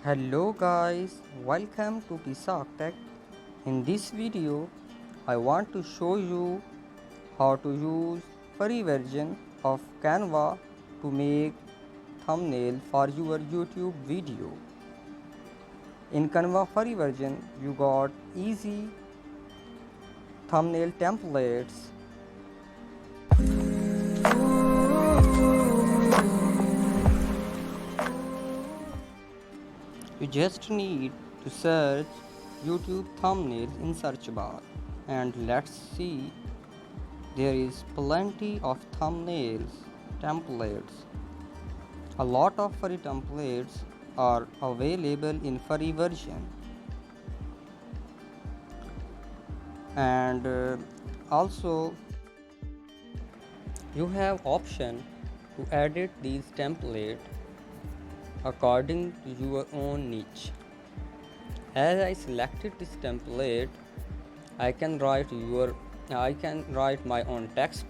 Hello guys, welcome to Tisak Tech. In this video, I want to show you how to use free version of Canva to make thumbnail for your YouTube video. In Canva free version, you got easy thumbnail templates. You just need to search YouTube thumbnails in search bar and let's see there is plenty of thumbnails templates. A lot of free templates are available in free version and also you have option to edit these template according to your own niche. As I selected this template, I can write my own text.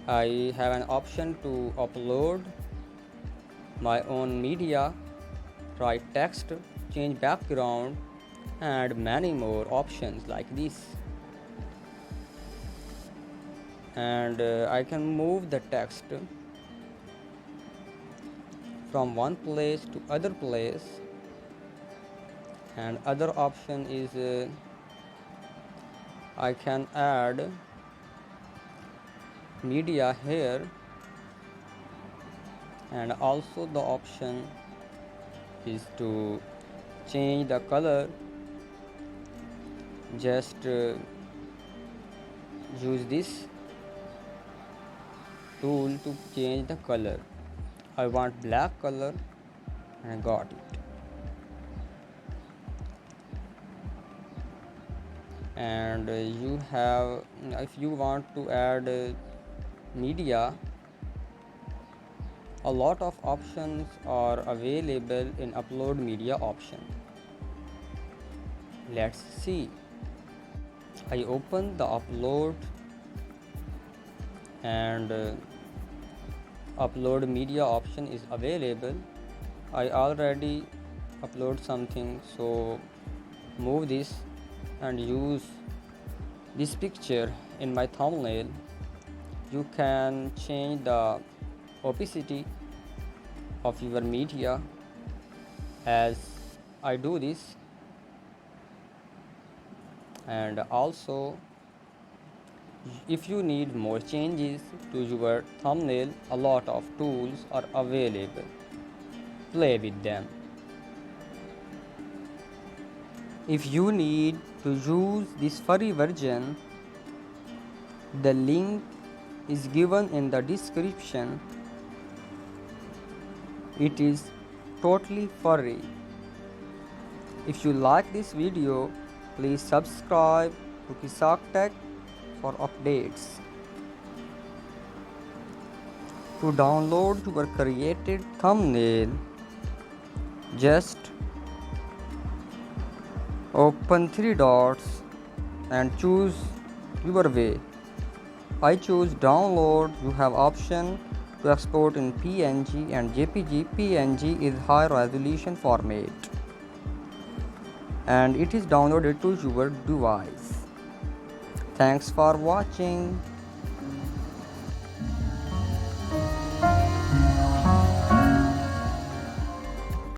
I have an option to upload my own media, write text, change background, and many more options like this. And I can move the text from one place to other place. And other option is I can add media here, and also the option is to change the color. Just use this tool to change the color. I want black color and I got it. And you have, if you want to add media, a lot of options are available in upload media option. Let's see. I open the upload and upload media option is available. I already upload something, so move this and use this picture in my thumbnail. You can change the opacity of your media as I do this, and also if you need more changes to your thumbnail, a lot of tools are available. Play with them. If you need to use this free version, the link is given in the description. It is totally free. If you like this video, please subscribe to Kisak Tech for updates. To download your created thumbnail, just open three dots and choose your way. I choose download. You have option to export in PNG and JPG. PNG is high resolution format and it is downloaded to your device. Thanks for watching.